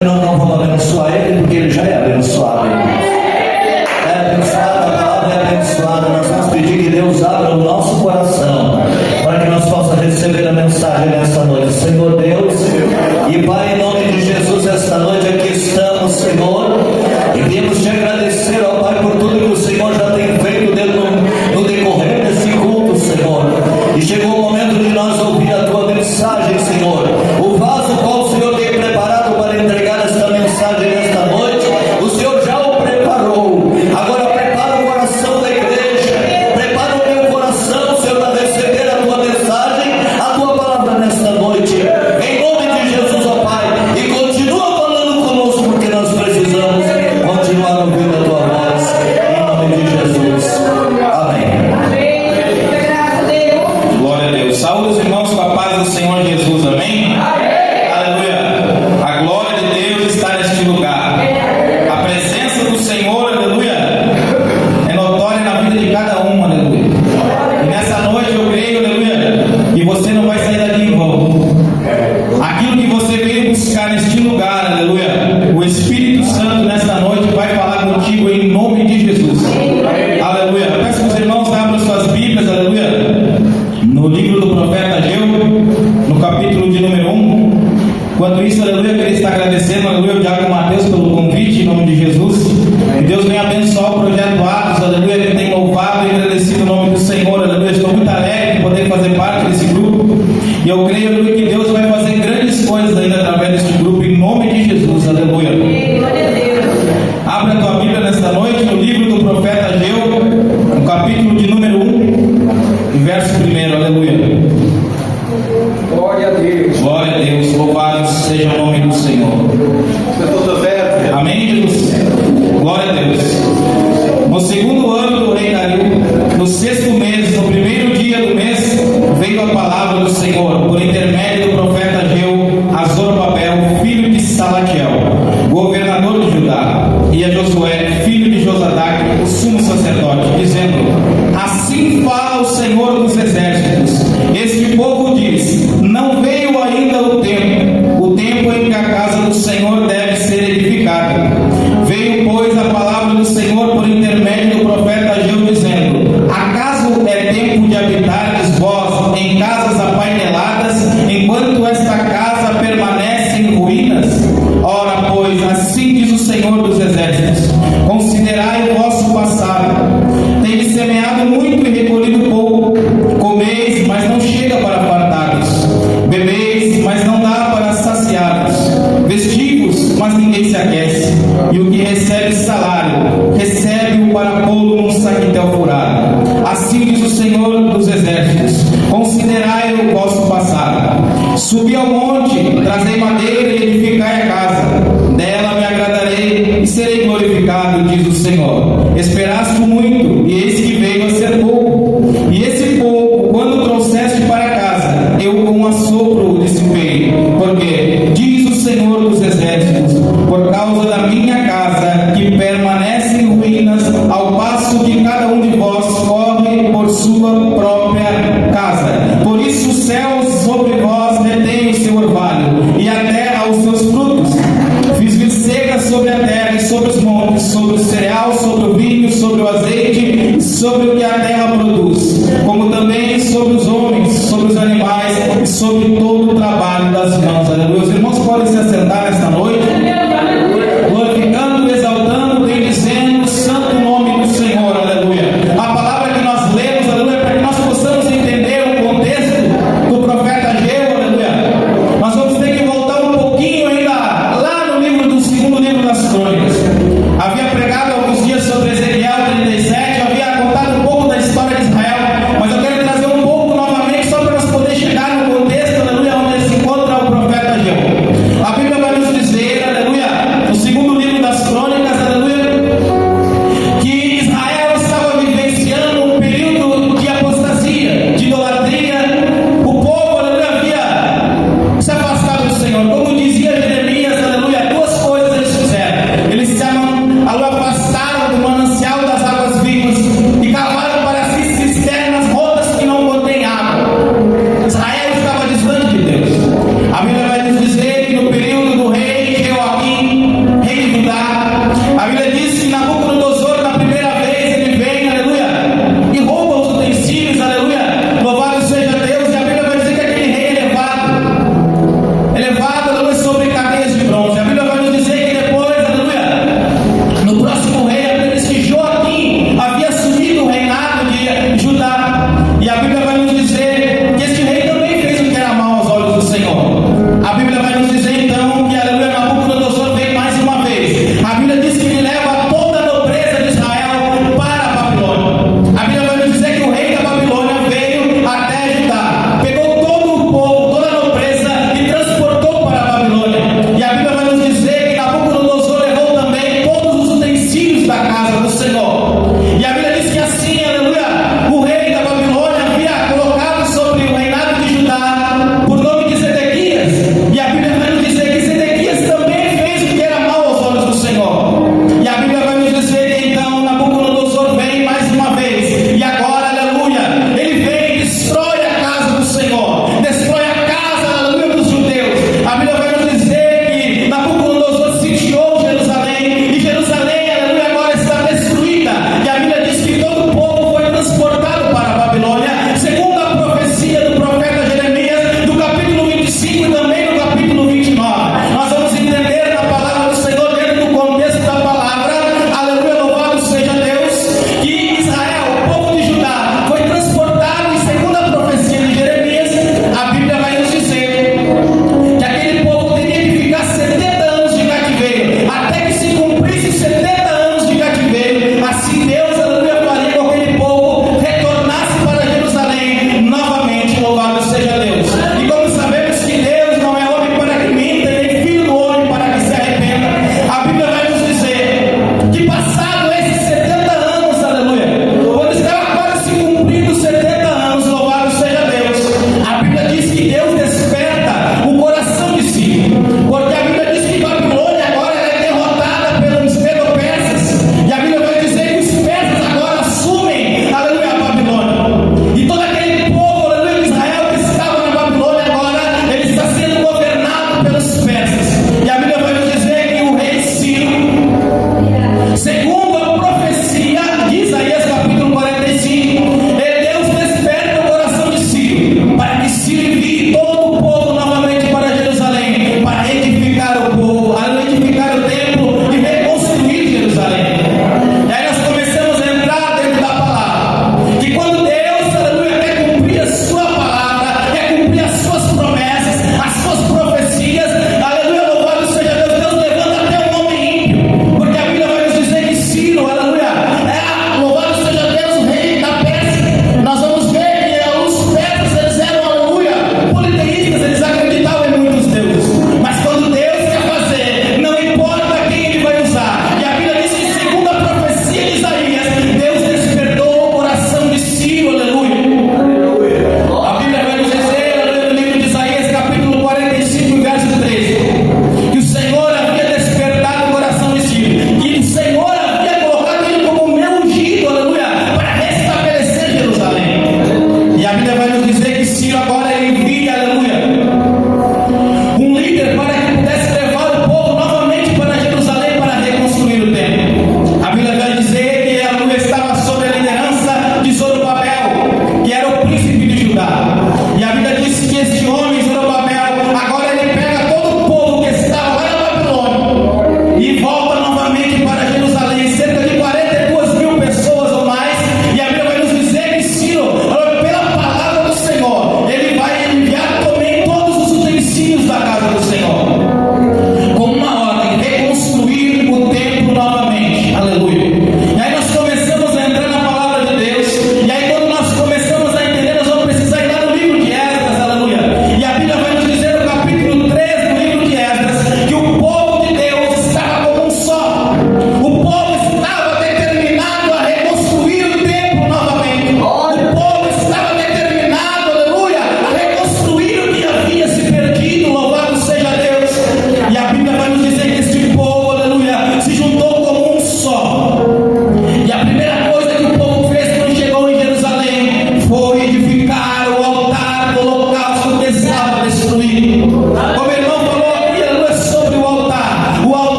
Não vamos abençoar ele, porque ele já é abençoado. É abençoado, a palavra é abençoada. Nós vamos pedir que Deus abra o nosso coração para que nós possamos receber a mensagem nesta noite. Senhor Deus e Pai, em nome de Jesus, esta noite aqui estamos, Senhor, e viemos te agradecer, ó Pai, por tudo que o Senhor já tem feito no decorrer desse culto, Senhor. E chegou o momento de nós ouvir a tua mensagem, Senhor. O vaso qual o Senhor tem preparado para entregar esta mensagem nesta noite, o Senhor já o preparou. Agora prepara o coração da igreja, prepara o meu coração, Senhor, para receber a tua mensagem, a tua palavra nesta noite, em nome de Jesus, ó Pai. E continua falando conosco, porque nós precisamos continuar ouvindo a tua voz, em nome de Jesus. Amém. Glória a Deus. Saúde os irmãos com a paz do Senhor Jesus. Amém? Aleluia. A glória de Deus está neste lugar. A presença do Senhor, aleluia, é notória na vida de cada um, aleluia. E nessa noite eu creio, aleluia, que você não vai sair daqui em vão. Aquilo que você veio buscar neste lugar, aleluia, o Espírito Santo nesta noite vai falar contigo em nome de Jesus. Aleluia. Peço que os irmãos abram suas Bíblias, aleluia, no livro do profeta Ageu, no capítulo de número 1. Enquanto isso, aleluia, eu queria estar agradecendo, aleluia, o Diácono Mateus pelo convite, em nome de Jesus. Que Deus venha abençoar o projeto Atos, aleluia, ele tem louvado e agradecido o nome do Senhor, aleluia. Estou muito alegre de poder fazer parte desse grupo. E eu creio, aleluia, que Deus vai fazer grandes coisas ainda através deste grupo, em nome de Jesus, aleluia. Abra a tua Bíblia nesta noite, no livro do profeta Ageu, no capítulo de número 1, verso 1, aleluia. Glória a Deus. Glória a Deus, louvado seja o nome do Senhor. Amém, Jesus? Glória a Deus. No segundo ano do rei Dario, no 6º mês, no primeiro dia do mês, veio a palavra do Senhor, por intermédio do profeta Ageu, a Zorobabel, filho de Salatiel, governador de Judá, e a Josué, filho de Josadac, o sumo sacerdote, dizendo: assim fala o Senhor dos exércitos, este povo diz: não veio ainda o tempo em que a casa do Senhor deve ser edificada. Veio, pois, a palavra do Senhor por intermédio do profeta Ageu, dizendo: acaso é tempo de habitardes vós em casas apaineladas, enquanto esta casa permanece em ruínas? Ora, pois, assim diz o Senhor dos exércitos: considerai o vosso passado. Tendes semeado muito e recolhido pouco. Comeis, mas não chega para fartar-vos. Bebeis, mas não dá para saciar-vos. Vestivos, mas ninguém se aquece. E o que recebe salário, recebe-o para pô-lo num saquitel furado. Assim diz o Senhor dos exércitos: considerai o vosso passado. Subi ao monte, trazei madeira e edificai a casa. Dela me agradarei e serei glorificado, diz o Senhor. Esperaste muito, e eis que veio a ser pouco. E esse pouco, quando trouxeste para casa, eu com assopro o dissipei. Porque, diz o Senhor dos exércitos, por causa da minha casa, que permanece em ruínas, ao passo que cada um de vós corre por sua própria casa. Por isso os céus sobre vós retêm o seu orvalho, e a terra os seus frutos. Fiz vir seca sobre a terra e sobre os montes, sobre o cereal, sobre o vinho, sobre o azeite, e sobre o que a terra produz, como também sobre os homens, sobre os animais e sobre todo o trabalho das mãos. Aleluia. Os irmãos podem se assentar nesta noite, glorificando, exaltando, bendizendo o santo nome do Senhor. Aleluia. A palavra que nós lemos, aleluia, para que nós possamos entender o contexto do profeta Ageu, aleluia, nós vamos ter que voltar um pouquinho ainda lá no livro do segundo livro das Crônicas. Havia pregado alguns dias sobre Ezequiel 37, havia contado um pouco da história de Israel, mas eu quero trazer um pouco novamente só para nós poder chegar no contexto, aleluia,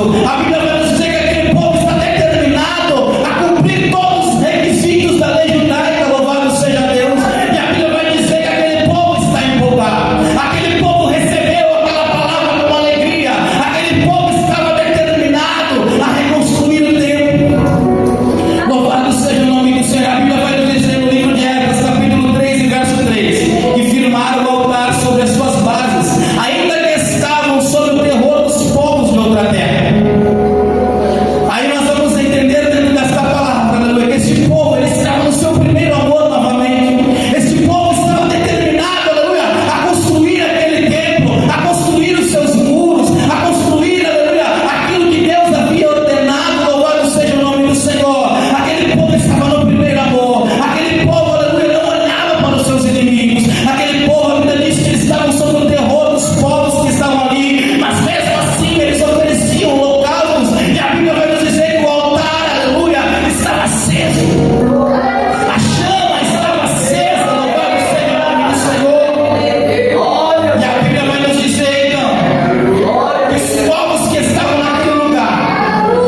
A Bíblia vai nos dizer que aquele povo está determinado a cumprir todos os requisitos da lei judaica, louvado seja Deus. E a Bíblia vai dizer que aquele povo está empolgado. Aquele povo recebeu aquela palavra com alegria. Aquele povo estava determinado a reconstruir o templo. Louvado seja o nome do Senhor. A Bíblia vai nos dizer no livro de Esdras, capítulo 3 e verso 3, que firmaram o altar sobre as suas bases, ainda que estavam sob o terror dos povos de outra terra. Aí nós vamos entender dentro desta palavra, aleluia, que esse povo, ele estava no seu primeiro amor novamente. Esse povo estava determinado, aleluia, a construir aquele templo, a construir os seus muros, a construir, aleluia, aquilo que Deus havia ordenado. Louvado seja o nome do Senhor. Aquele povo estava no primeiro amor. Aquele povo, aleluia, não olhava para os seus inimigos. Aquele povo, a Bíblia diz que eles estavam sob o terror dos povos que estavam ali, mas mesmo assim eles ofereciam holocaustos. E a Bíblia vai nos dizer que o altar, aleluia, estava aceso. A chama estava acesa. Louvado seja o nome do Senhor. E a Bíblia vai nos dizer então que os povos que estavam naquele lugar,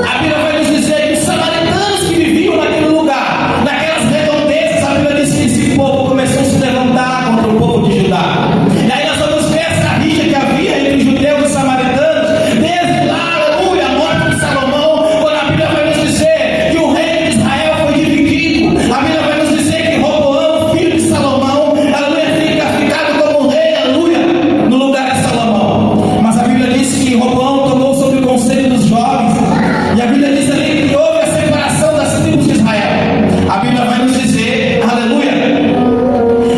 a Bíblia vai nos dizer que os samaritanos que viviam naquele lugar, naquelas redondezas, a Bíblia diz que esse povo começou a se levantar contra o povo de Judá. E aí nós vamos ver essa rixa que havia entre os judeus e samaritanos, desde lá, aleluia, a morte de Salomão, quando a Bíblia vai nos dizer que o reino de Israel foi dividido. A Bíblia vai nos dizer que Roboão, filho de Salomão, aleluia, teria ficado como rei, aleluia, no lugar de Salomão. Mas a Bíblia diz que Roboão tomou sobre o conselho dos jovens, e a Bíblia diz ali que houve a separação das tribos de Israel. A Bíblia vai nos dizer, aleluia,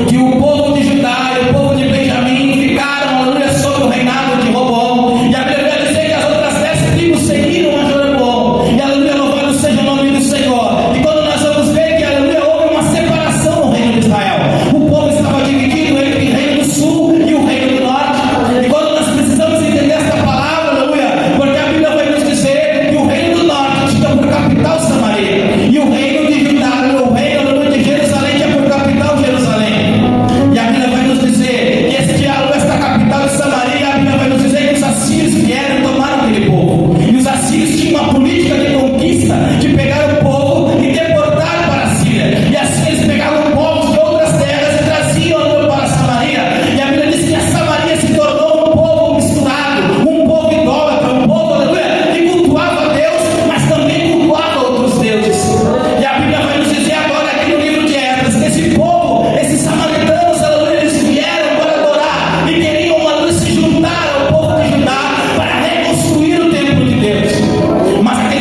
que o povo de Judá e o povo de Benjamim ficaram, aleluia, sob o reinado de Roboão. E a Bíblia vai dizer que as outras 10 tribos seguiram a Jeroboão. E aleluia, louvado seja o nome do Senhor. E quando nós vamos ver que, aleluia, houve uma separação no reino de Israel. O povo estava dividido entre o reino do sul e o reino do norte. E quando nós precisamos entender esta palavra, aleluia, porque a Bíblia vai nos dizer que o reino do norte tinha por capital Samaria, e o reino de Judá, o reino, aleluia, de Jerusalém tinha por capital Jerusalém. E a Bíblia vai nos dizer que esse diálogo, esta capital de Samaria, a Bíblia vai nos dizer que os assírios vieram e tomaram aquele povo. E os assírios tinham uma política de conquista, de pegar o povo e deportar para a Síria. E assim eles pegavam povos de outras terras e traziam para Samaria. E a Bíblia diz que a Samaria se tornou um povo misturado, um povo idólatra, um povo, aleluia, que cultuava a Deus, mas também cultuava outros deuses. E a Bíblia vai nos dizer agora aqui no livro de Esdras que esse povo, esses samaritanos, aleluia, eles vieram para adorar e queriam, aleluia, se juntar ao povo de Judá para reconstruir o templo de Deus. Mas aquele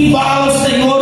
Assim fala o Senhor